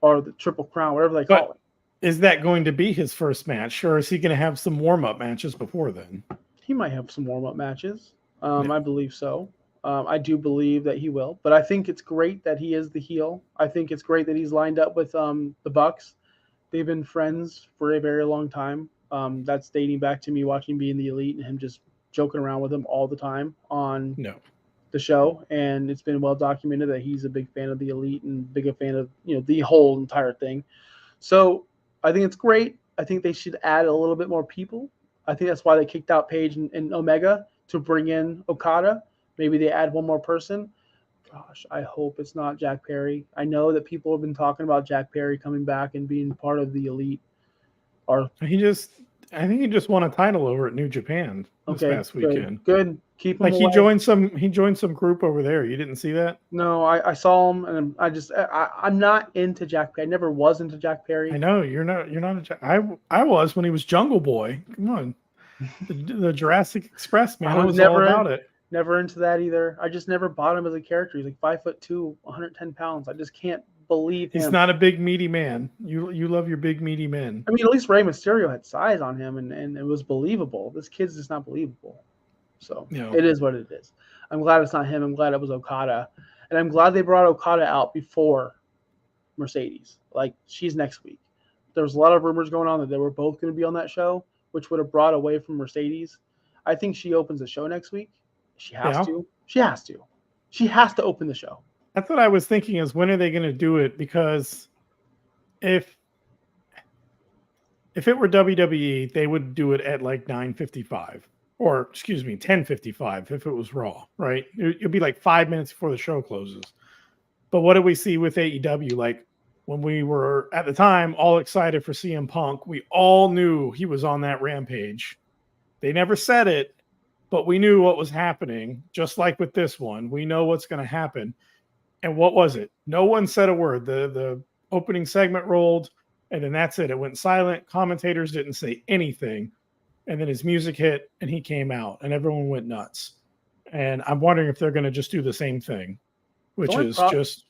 Or the Triple Crown, whatever they call it. Is that going to be his first match, or is he going to have some warm-up matches before then? He might have some warm-up matches. I believe so. I do believe that he will. But I think it's great that he is the heel. I think it's great that he's lined up with the Bucks. They've been friends for a very long time. That's dating back to me watching Being the Elite and him just joking around with him all the time on the show. And it's been well documented that he's a big fan of the Elite and big a fan of the whole entire thing. So I think it's great. I think they should add a little bit more people. I think that's why they kicked out Page and Omega to bring in Okada. Maybe they add one more person. Gosh, I hope it's not Jack Perry. I know that people have been talking about Jack Perry coming back and being part of the Elite. I think he just won a title over at New Japan this past weekend. Good. Keep him away. He joined some group over there. You didn't see that? No, I saw him, and I'm not into Jack Perry. I never was into Jack Perry. I know you're not a Jack. I was when he was Jungle Boy. Come on, the Jurassic Express, man. I was all about it. Never into that either. I just never bought him as a character. He's like 5'2", 110 pounds. I just can't believe him. He's not a big meaty man. You love your big meaty men. I mean, at least Rey Mysterio had size on him and it was believable. This kid's just not believable. So It is what it is. I'm glad it's not him. I'm glad it was Okada. And I'm glad they brought Okada out before Mercedes. Like, she's next week. There was a lot of rumors going on that they were both going to be on that show, which would have brought away from Mercedes. I think she opens the show next week. She has to. She has to. She has to open the show. That's what I was thinking is when are they going to do it? Because if it were WWE, they would do it at like 9:55 or 10:55 if it was Raw, right? It'd be like 5 minutes before the show closes. But what did we see with AEW? Like when we were at the time all excited for CM Punk, we all knew he was on that rampage. They never said it, but we knew what was happening. Just like with this one, we know what's going to happen. And what was it? No one said a word. The opening segment rolled, and then that's it. It went silent. Commentators didn't say anything. And then his music hit, and he came out, and everyone went nuts. And I'm wondering if they're going to just do the same thing, which is just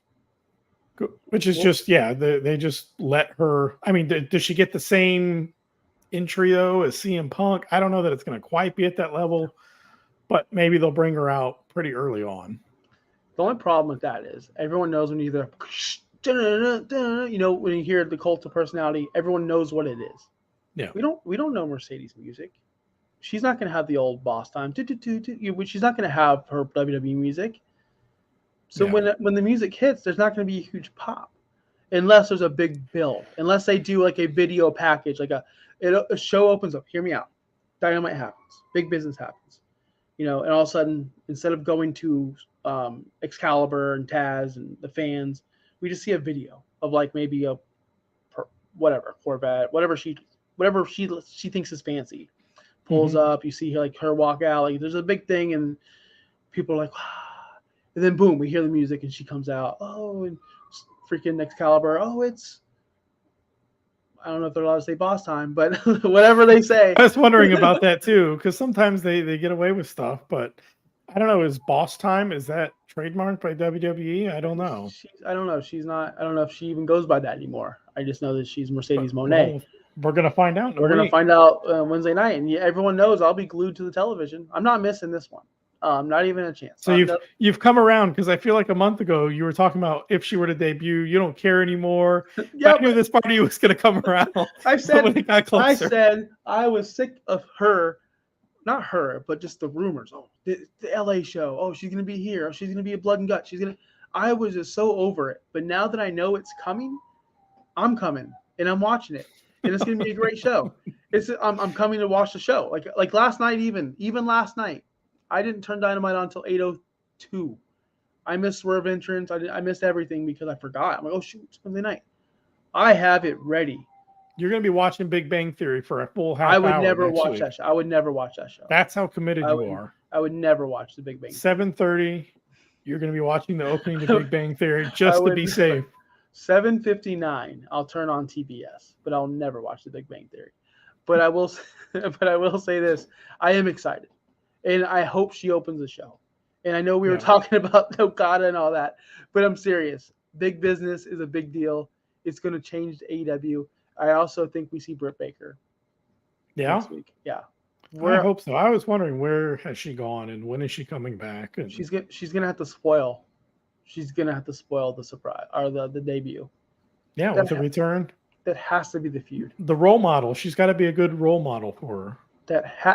they just let her. I mean, does she get the same intro as CM Punk? I don't know that it's going to quite be at that level, but maybe they'll bring her out pretty early on. The only problem with that is everyone knows when you when you hear the cult of personality, everyone knows what it is. Yeah, we don't know Mercedes music. She's not going to have the old boss time. She's not going to have her WWE music. So when the music hits, there's not going to be a huge pop, unless there's a big build. Unless they do like a video package, like a show opens up. Hear me out. Dynamite happens. Big business happens. And all of a sudden, instead of going to Excalibur and Taz and the fans, we just see a video of like maybe a Corvette, whatever she thinks is fancy, pulls up. You see her walk out. Like there's a big thing, and people are like, wow. And then boom, we hear the music, and she comes out. Oh, and freaking Excalibur. Oh, it's. I don't know if they're allowed to say boss time, but whatever they say. I was wondering about that too, because sometimes they get away with stuff, but I don't know. Is boss time, is that trademarked by WWE? I don't know. I don't know. She's not. I don't know if she even goes by that anymore. I just know that she's Mercedes Moné. We're going to find out. We're going to find out Wednesday night, and everyone knows I'll be glued to the television. I'm not missing this one. Not even a chance. So you've come around, because I feel like a month ago you were talking about if she were to debut, you don't care anymore. I knew this party was going to come around. I said I was sick of her, not her, but just the rumors. Oh, the LA show. Oh, she's going to be here. Oh, she's going to be a blood and gut. I was just so over it. But now that I know it's coming, I'm coming and I'm watching it, and it's going to be a great show. I'm coming to watch the show. Like last night, even last night. I didn't turn Dynamite on until 8:02. I missed Swerve entrance. I missed everything because I forgot. I'm like, oh, shoot, it's Monday night. I have it ready. You're going to be watching Big Bang Theory for a full half hour. I would never watch that show. I would never watch that show. That's how committed you are. I would never watch the Big Bang Theory. 7:30, you're going to be watching the opening to Big Bang Theory just to be safe. 7:59, I'll turn on TBS, but I'll never watch the Big Bang Theory. But I will say this. I am excited. And I hope she opens the show. And I know we were talking about Okada and all that, but I'm serious. Big business is a big deal. It's going to change the AEW. I also think we see Britt Baker next week. Yeah. I hope so. I was wondering, where has she gone and when is she coming back? And she's going to have to spoil. She's going to have to spoil the surprise or the debut. Yeah, with the return. That has to be the feud. The role model. She's got to be a good role model for her.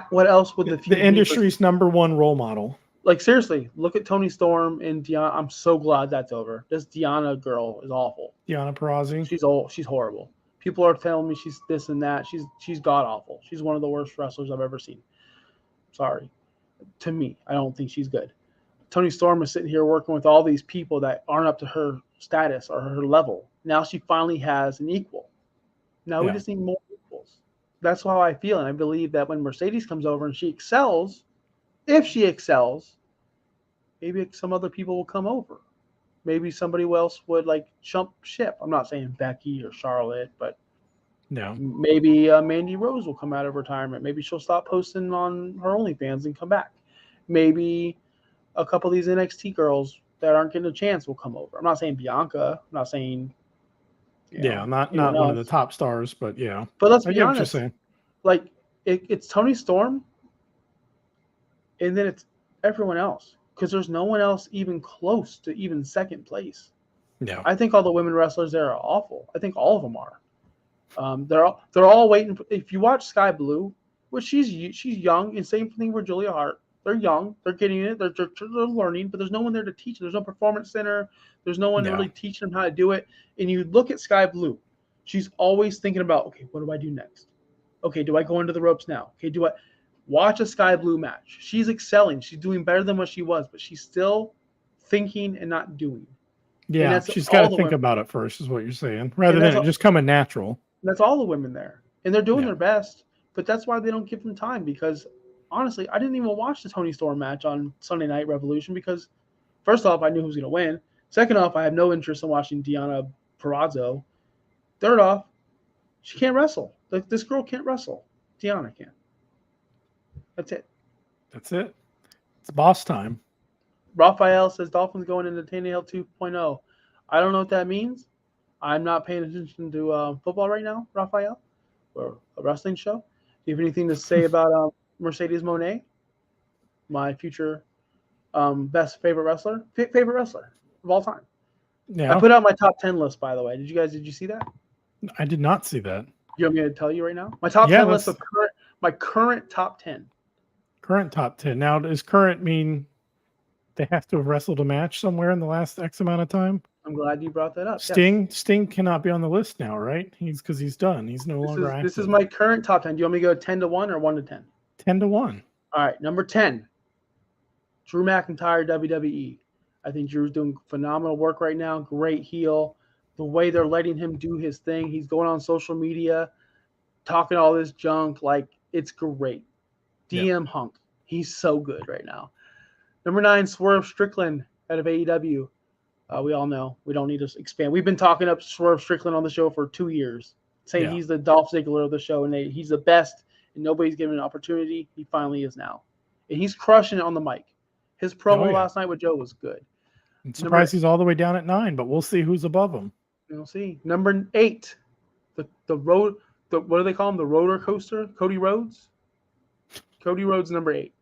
What else would the feud industry's number one role model? Like, seriously, look at Toni Storm and Deanna. I'm so glad that's over. This Deanna girl is awful. Deanna Purrazzi. She's old. She's horrible. People are telling me she's this and that. She's god awful. She's one of the worst wrestlers I've ever seen. Sorry. To me, I don't think she's good. Toni Storm is sitting here working with all these people that aren't up to her status or her level. Now she finally has an equal. Now we just need more equals. That's how I feel. And I believe that when Mercedes comes over and she excels, if she excels, maybe some other people will come over. Maybe somebody else would jump ship. I'm not saying Becky or Charlotte, but maybe Mandy Rose will come out of retirement. Maybe she'll stop posting on her OnlyFans and come back. Maybe a couple of these NXT girls that aren't getting a chance will come over. I'm not saying Bianca. I'm not saying not one of the top stars, but yeah. But let's be honest. It's Toni Storm, and then it's everyone else, because there's no one else even close to even second place. Yeah, I think all the women wrestlers there are awful. I think all of them are. They're all waiting. If you watch Sky Blue, which she's young, and same thing with Julia Hart. They're young. They're getting it. They're learning, but there's no one there to teach them. There's no performance center. There's no one really teaching them how to do it. And you look at Sky Blue. She's always thinking about, okay, what do I do next? Okay, do I go into the ropes now? Okay, do I watch a Sky Blue match? She's excelling. She's doing better than what she was, but she's still thinking and not doing. Yeah, she's got to think about it first, is what you're saying, rather than it just coming natural. That's all the women there. And they're doing their best, but that's why they don't give them time, because honestly, I didn't even watch the Toni Storm match on Sunday Night Revolution because, first off, I knew who was going to win. Second off, I have no interest in watching Deonna Purrazzo. Third off, she can't wrestle. This girl can't wrestle. Deonna can. That's it. That's it. It's boss time. Raphael says Dolphins going into Tannehill 2.0. I don't know what that means. I'm not paying attention to football right now, Raphael, or a wrestling show. Do you have anything to say about Mercedes Moné, my future best favorite wrestler of all time? Yeah. I put out my top 10 list, by the way. Did you see that? I did not see that. You want me to tell you right now? My top 10 list of my current top 10. Current top 10. Now, does current mean they have to have wrestled a match somewhere in the last X amount of time? I'm glad you brought that up. Sting cannot be on the list now, right? Because he's done. He's no longer active. This is my current top 10. Do you want me to go 10 to 1 or 1 to 10? 10 to 1. All right, number 10, Drew McIntyre, WWE. I think Drew's doing phenomenal work right now. Great heel. The way they're letting him do his thing. He's going on social media, talking all this junk. Like, it's great. DM Hunk. He's so good right now. Number 9, Swerve Strickland out of AEW. We all know. We don't need to expand. We've been talking up Swerve Strickland on the show for 2 years, saying he's the Dolph Ziggler of the show, and he's the best, and nobody's given an opportunity. He finally is now. And he's crushing it on the mic. His promo last night with Joe was good. I'm surprised he's all the way down at 9, but we'll see who's above him. We'll see. Number 8, what do they call him? The roller coaster? Cody Rhodes? Cody Rhodes, number 8.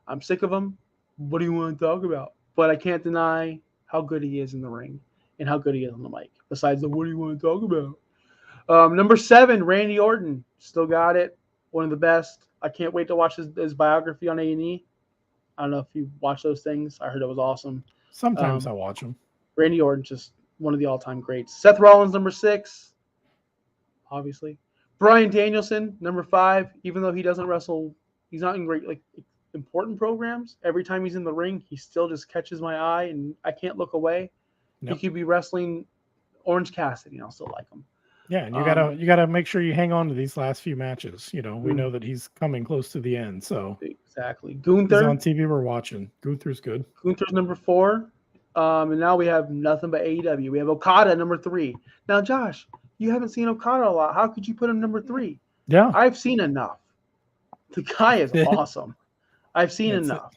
I'm sick of him. What do you want to talk about? But I can't deny how good he is in the ring and how good he is on the mic. Besides the what do you want to talk about? Number 7, Randy Orton. Still got it. One of the best. I can't wait to watch his biography on A&E. I don't know if you watch those things. I heard it was awesome. Sometimes I watch them. Randy Orton, just one of the all-time greats. Seth Rollins, number 6. Obviously. Bryan Danielson, number 5. Even though he doesn't wrestle, he's not in great important programs. Every time he's in the ring, he still just catches my eye, and I can't look away. He could be wrestling Orange Cassidy, and I'll still like him. Yeah, and you gotta make sure you hang on to these last few matches. We know that he's coming close to the end. So exactly. Gunther, he's on TV. We're watching. Gunther's good. Gunther's number 4. And now we have nothing but AEW. We have Okada, number 3. Now, Josh, you haven't seen Okada a lot. How could you put him number 3? Yeah, I've seen enough. The guy is awesome. I've seen enough.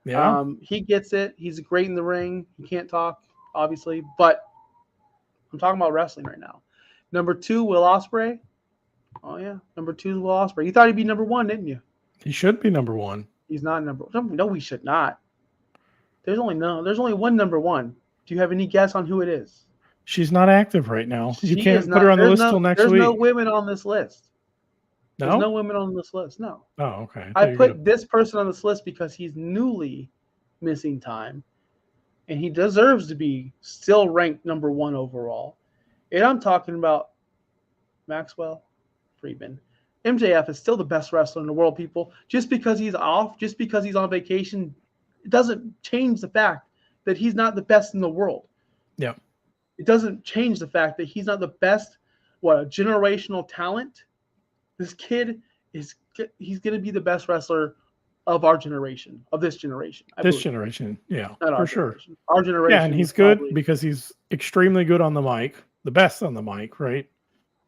Yeah. He gets it. He's great in the ring. He can't talk, obviously, but I'm talking about wrestling right now. Number 2, Will Ospreay. Oh yeah, number 2 is Will Ospreay. You thought he'd be number 1, didn't you? He should be number 1. He's not number 1. No, we should not. There's only one number 1. Do you have any guess on who it is? She's not active right now. You can't put her on the list till next week. There's no women on this list. No? There's no women on this list. No. Oh, okay. I put this person on this list because he's newly missing time, and he deserves to be still ranked number 1 overall. And I'm talking about Maxwell Friedman. MJF is still the best wrestler in the world, people. Just because he's off, just because he's on vacation, it doesn't change the fact that he's not the best in the world. Yeah. It doesn't change the fact that he's not the best, a generational talent. This kid he's going to be the best wrestler of our generation, of this generation. Generation, yeah, for sure. Our generation. Yeah, and he's good because he's extremely good on the mic, the best on the mic, right?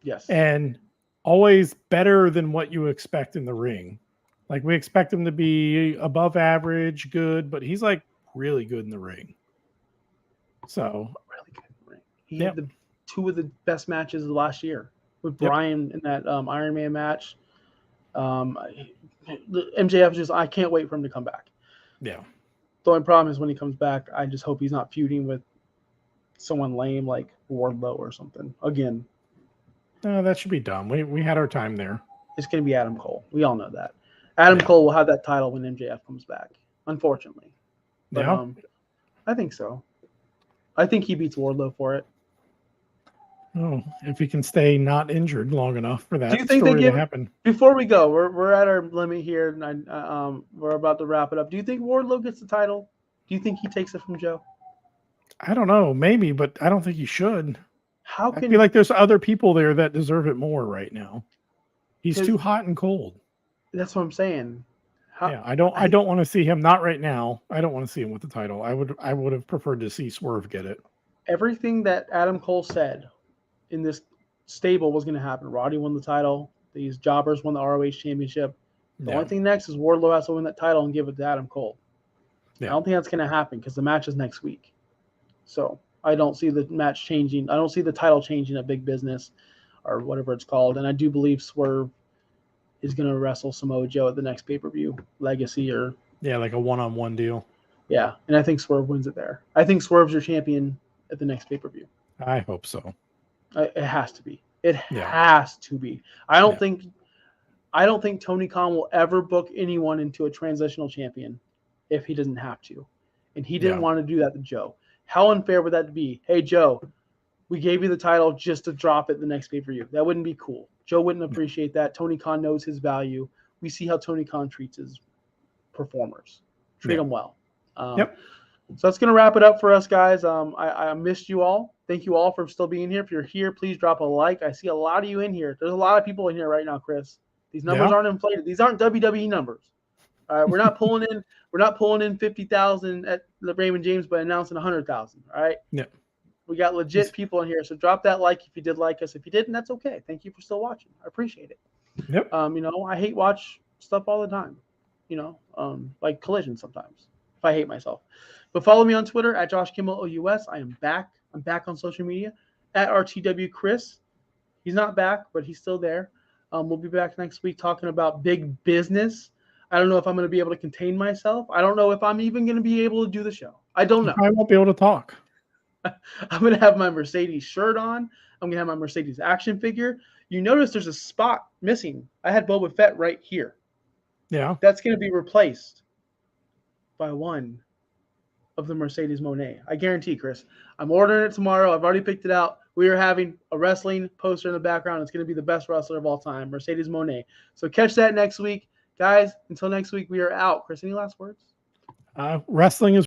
Yes. And always better than what you expect in the ring. Like, we expect him to be above average, good, but he's like really good in the ring. So really good in the ring. He had 2 of the best matches of last year with Brian in that Iron Man match. MJF I can't wait for him to come back. Yeah. The only problem is when he comes back, I just hope he's not feuding with someone lame like Wardlow or something. Again. No, that should be dumb. We had our time there. It's going to be Adam Cole. We all know that. Adam Cole will have that title when MJF comes back, unfortunately. But, I think so. I think he beats Wardlow for it. Oh, if he can stay not injured long enough for that story to happen. Before we go, we're at our limit here, and we're about to wrap it up. Do you think Wardlow gets the title? Do you think he takes it from Joe? I don't know, maybe, but I don't think he should. I feel like there's other people there that deserve it more right now. He's too hot and cold. That's what I'm saying. I don't want to see him. Not right now. I don't want to see him with the title. I would have preferred to see Swerve get it. everything that Adam Cole said in this stable was going to happen. Roddy won the title. These jobbers won the ROH championship. The only thing next is Wardlow has to win that title and give it to Adam Cole. I don't think that's going to happen because the match is next week. So I don't see the match changing. I don't see the title changing at Big Business or whatever it's called. And I do believe Swerve is going to wrestle Samoa Joe at the next pay-per-view, Legacy or... Yeah, like a one-on-one deal. Yeah, and I think Swerve wins it there. I think Swerve's your champion at the next pay-per-view. I hope so. It has to be. It has to be. I don't think Tony Khan will ever book anyone into a transitional champion if he doesn't have to. And he didn't want to do that to Joe. How unfair would that be? Hey, Joe, we gave you the title just to drop it the next pay-per-view. That wouldn't be cool. Joe wouldn't appreciate that. Tony Khan knows his value. We see how Tony Khan treats his performers. Treat them well. So that's going to wrap it up for us, guys. I missed you all. Thank you all for still being here. If you're here, please drop a like. I see a lot of you in here. There's a lot of people in here right now, Chris. These numbers aren't inflated. These aren't WWE numbers. All right, we're not pulling in 50,000 at the Raymond James, but announcing 100,000. All right. Yeah. We got legit people in here, so drop that like if you did like us. If you didn't, that's okay. Thank you for still watching. I appreciate it. Yep. I hate watch stuff all the time. Like Collision sometimes. If I hate myself. But follow me on Twitter at Josh Kimmel OUS. I am back. I'm back on social media at RTW Chris. He's not back, but he's still there. We'll be back next week talking about big business. I don't know if I'm going to be able to contain myself. I don't know if I'm even going to be able to do the show. I don't know. I won't be able to talk. I'm going to have my Mercedes shirt on. I'm going to have my Mercedes action figure. You notice there's a spot missing. I had Boba Fett right here. Yeah. That's going to be replaced by one of the Mercedes Monet. I guarantee, Chris. I'm ordering it tomorrow. I've already picked it out. We are having a wrestling poster in the background. It's going to be the best wrestler of all time, Mercedes Monet. So catch that next week. Guys, until next week, we are out. Chris, any last words? Wrestling is